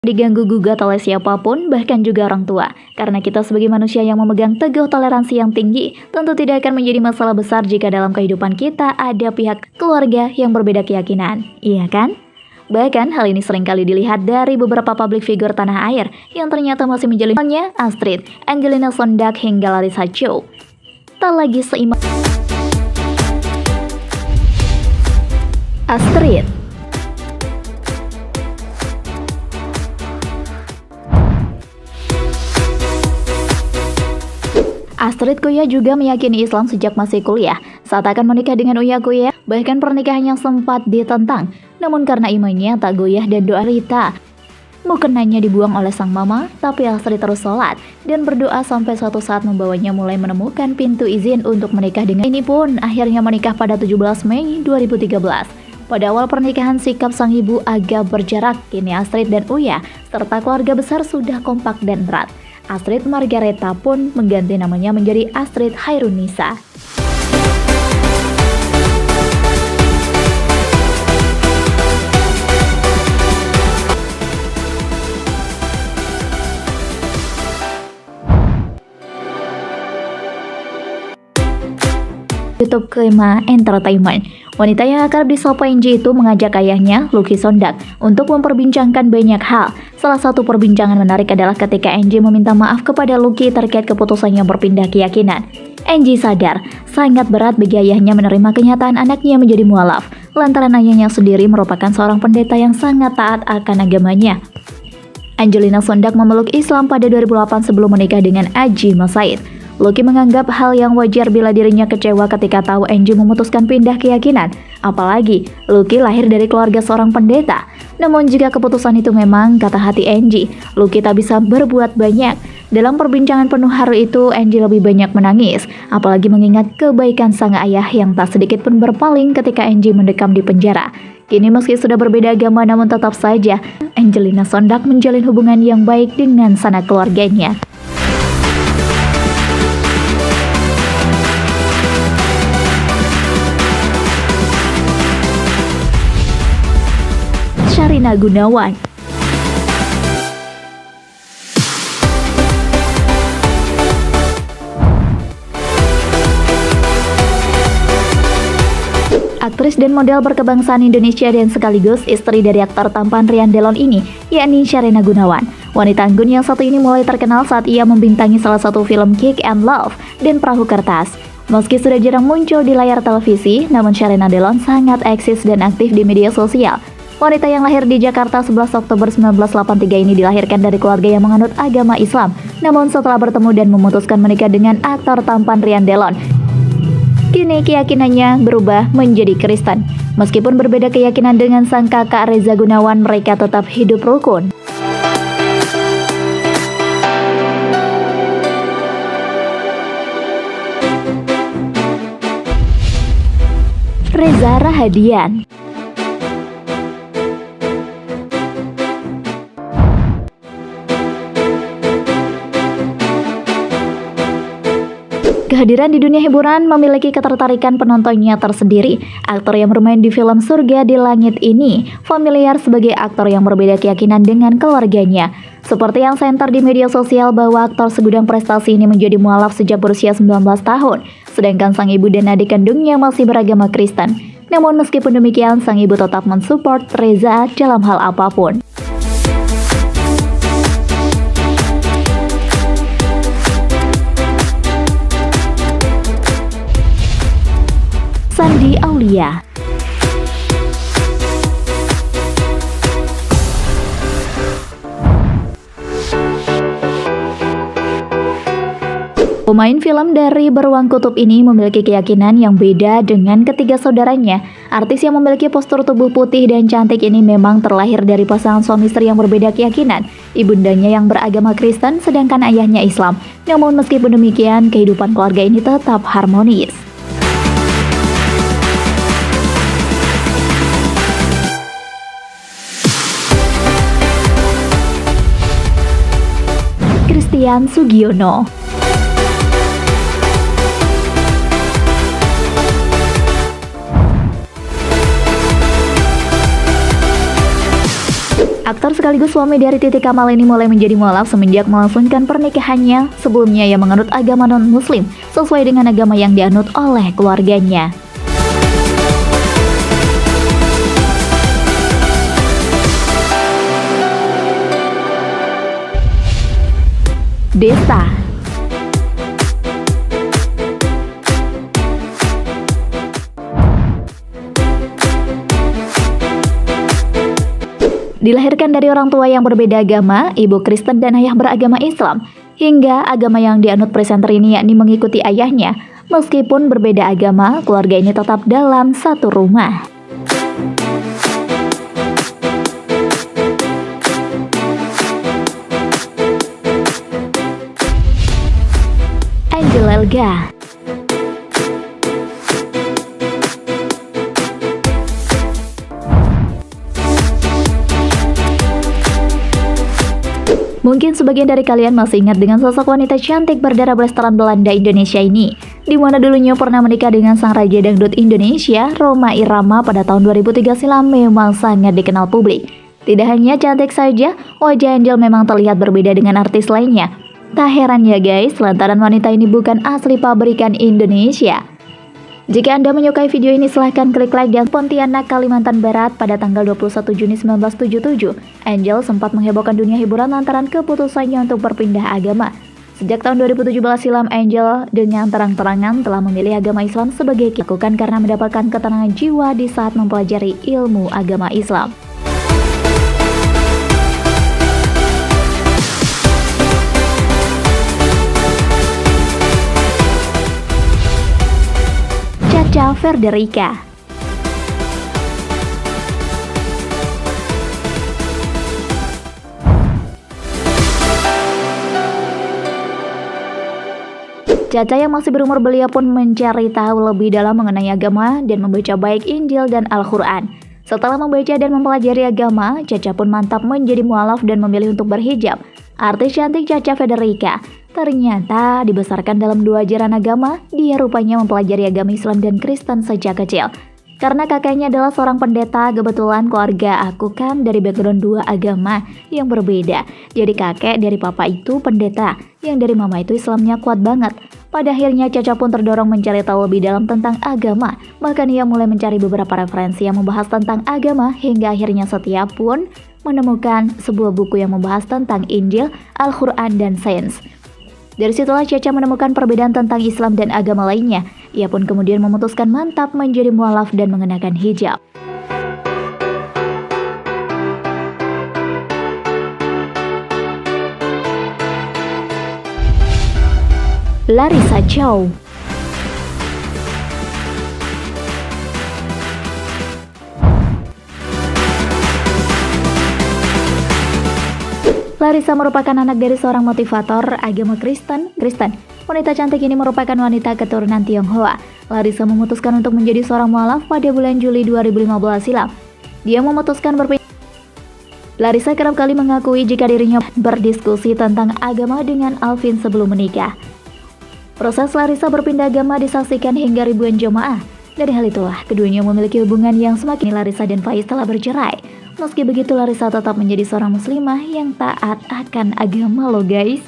diganggu gugat oleh siapapun, bahkan juga orang tua. Karena kita sebagai manusia yang memegang teguh toleransi yang tinggi, tentu tidak akan menjadi masalah besar jika dalam kehidupan kita ada pihak keluarga yang berbeda keyakinan. Iya kan? Bahkan hal ini seringkali dilihat dari beberapa publik figur tanah air yang ternyata masih menjalinnya Astrid, Angelina Sondag hingga Larissa Chow. Tak lagi seimbang. Astrid. Astrid Kuya juga meyakini Islam sejak masih kuliah. Saat akan menikah dengan Uya Kuya, bahkan pernikahannya sempat ditentang. Namun karena imannya tak goyah dan doa Rita, mukenanya dibuang oleh sang mama, tapi Astrid terus sholat dan berdoa sampai suatu saat membawanya mulai menemukan pintu izin untuk menikah dengan ini pun akhirnya menikah pada 17 Mei 2013. Pada awal pernikahan sikap sang ibu agak berjarak, kini Astrid dan Uya serta keluarga besar sudah kompak dan erat. Astrid Margareta pun mengganti namanya menjadi Astrid Hairunisa. YouTube Kema Entertainment. Wanita yang akrab disapa Enji itu mengajak ayahnya, Lucky Sondag, untuk memperbincangkan banyak hal. Salah satu perbincangan menarik adalah ketika Enji meminta maaf kepada Lucky terkait keputusannya berpindah keyakinan. Enji sadar, sangat berat bagi ayahnya menerima kenyataan anaknya menjadi mualaf, lantaran ayahnya sendiri merupakan seorang pendeta yang sangat taat akan agamanya. Angelina Sondag memeluk Islam pada 2008 sebelum menikah dengan Aji Masaid. Lucky menganggap hal yang wajar bila dirinya kecewa ketika tahu Enji memutuskan pindah keyakinan. Apalagi, Lucky lahir dari keluarga seorang pendeta. Namun jika keputusan itu memang kata hati Enji, Lucky tak bisa berbuat banyak. Dalam perbincangan penuh haru itu, Enji lebih banyak menangis. Apalagi mengingat kebaikan sang ayah yang tak sedikit pun berpaling ketika Enji mendekam di penjara. Kini meski sudah berbeda agama namun tetap saja, Angelina Sondag menjalin hubungan yang baik dengan sanak keluarganya. Sherina Gunawan. Aktris dan model berkebangsaan Indonesia dan sekaligus istri dari aktor tampan Rian Delon ini, yakni Sherina Gunawan. Wanita anggun yang satu ini mulai terkenal saat ia membintangi salah satu film Kick and Love dan Perahu Kertas. Meski sudah jarang muncul di layar televisi, namun Sherina Delon sangat eksis dan aktif di media sosial. Wanita yang lahir di Jakarta 11 Oktober 1983 ini dilahirkan dari keluarga yang menganut agama Islam. Namun setelah bertemu dan memutuskan menikah dengan aktor tampan Rian Delon, kini keyakinannya berubah menjadi Kristen. Meskipun berbeda keyakinan dengan sang kakak Reza Gunawan, mereka tetap hidup rukun. Reza Rahadian. Kehadiran di dunia hiburan memiliki ketertarikan penontonnya tersendiri. Aktor yang bermain di film Surga di Langit ini familiar sebagai aktor yang berbeda keyakinan dengan keluarganya. Seperti yang senter di media sosial bahwa aktor segudang prestasi ini menjadi mualaf sejak berusia 19 tahun, sedangkan sang ibu dan adik kandungnya masih beragama Kristen. Namun meskipun demikian, sang ibu tetap mensupport Reza dalam hal apapun. Shandy Aulia. Pemain film dari Beruang Kutub ini memiliki keyakinan yang beda dengan ketiga saudaranya. Artis yang memiliki postur tubuh putih dan cantik ini memang terlahir dari pasangan suami istri yang berbeda keyakinan. Ibundanya yang beragama Kristen sedangkan ayahnya Islam. Namun meskipun demikian, kehidupan keluarga ini tetap harmonis. Christian Sugiono. Aktor sekaligus suami dari Titi Kamal ini mulai menjadi mualaf semenjak melangsungkan pernikahannya. Sebelumnya ia menganut agama non-muslim sesuai dengan agama yang dianut oleh keluarganya. Desta. Dilahirkan dari orang tua yang berbeda agama, ibu Kristen dan ayah beragama Islam. Hingga agama yang dianut presenter ini yakni mengikuti ayahnya. Meskipun berbeda agama, keluarga ini tetap dalam satu rumah. Angel Elga. Mungkin sebagian dari kalian masih ingat dengan sosok wanita cantik berdarah blasteran Belanda Indonesia ini, di mana dulunya pernah menikah dengan sang raja dangdut Indonesia, Rhoma Irama pada tahun 2003 silam memang sangat dikenal publik. Tidak hanya cantik saja, wajah Angel memang terlihat berbeda dengan artis lainnya. Tak heran ya guys, lantaran wanita ini bukan asli pabrikan Indonesia. Jika Anda menyukai video ini silahkan klik like dan Pontianak, Kalimantan Barat pada tanggal 21 Juni 1977. Angel sempat menghebohkan dunia hiburan lantaran keputusannya untuk berpindah agama. Sejak tahun 2017 silam, Angel dengan terang-terangan telah memilih agama Islam sebagai lakukan karena mendapatkan ketenangan jiwa di saat mempelajari ilmu agama Islam. Caca Frederica. Caca yang masih berumur belia pun mencari tahu lebih dalam mengenai agama dan membaca baik Injil dan Al-Quran. Setelah membaca dan mempelajari agama, Caca pun mantap menjadi mualaf dan memilih untuk berhijab. Artis cantik Caca Frederica ternyata dibesarkan dalam dua ajaran agama. Dia rupanya mempelajari agama Islam dan Kristen sejak kecil. Karena kakaknya adalah seorang pendeta, kebetulan keluarga aku kan dari background dua agama yang berbeda. Jadi kakek dari papa itu pendeta, yang dari mama itu Islamnya kuat banget. Pada akhirnya Caca pun terdorong mencari tahu lebih dalam tentang agama. Bahkan ia mulai mencari beberapa referensi yang membahas tentang agama, hingga akhirnya setia pun menemukan sebuah buku yang membahas tentang Injil, Al-Quran, dan sains. Dari situlah Caca menemukan perbedaan tentang Islam dan agama lainnya. Ia pun kemudian memutuskan mantap menjadi mualaf dan mengenakan hijab. Larissa Chow. Larissa merupakan anak dari seorang motivator agama Kristen. Wanita cantik ini merupakan wanita keturunan Tionghoa. Larissa memutuskan untuk menjadi seorang mualaf pada bulan Juli 2015 silam. Dia memutuskan berpindah. Larissa kerap kali mengakui jika dirinya berdiskusi tentang agama dengan Alvin sebelum menikah. Proses Larissa berpindah agama disaksikan hingga ribuan jemaah. Dari hal itulah, keduanya memiliki hubungan yang semakin. Larissa dan Faiz telah bercerai. Meski begitu, Larissa tetap menjadi seorang muslimah yang taat akan agama loh guys.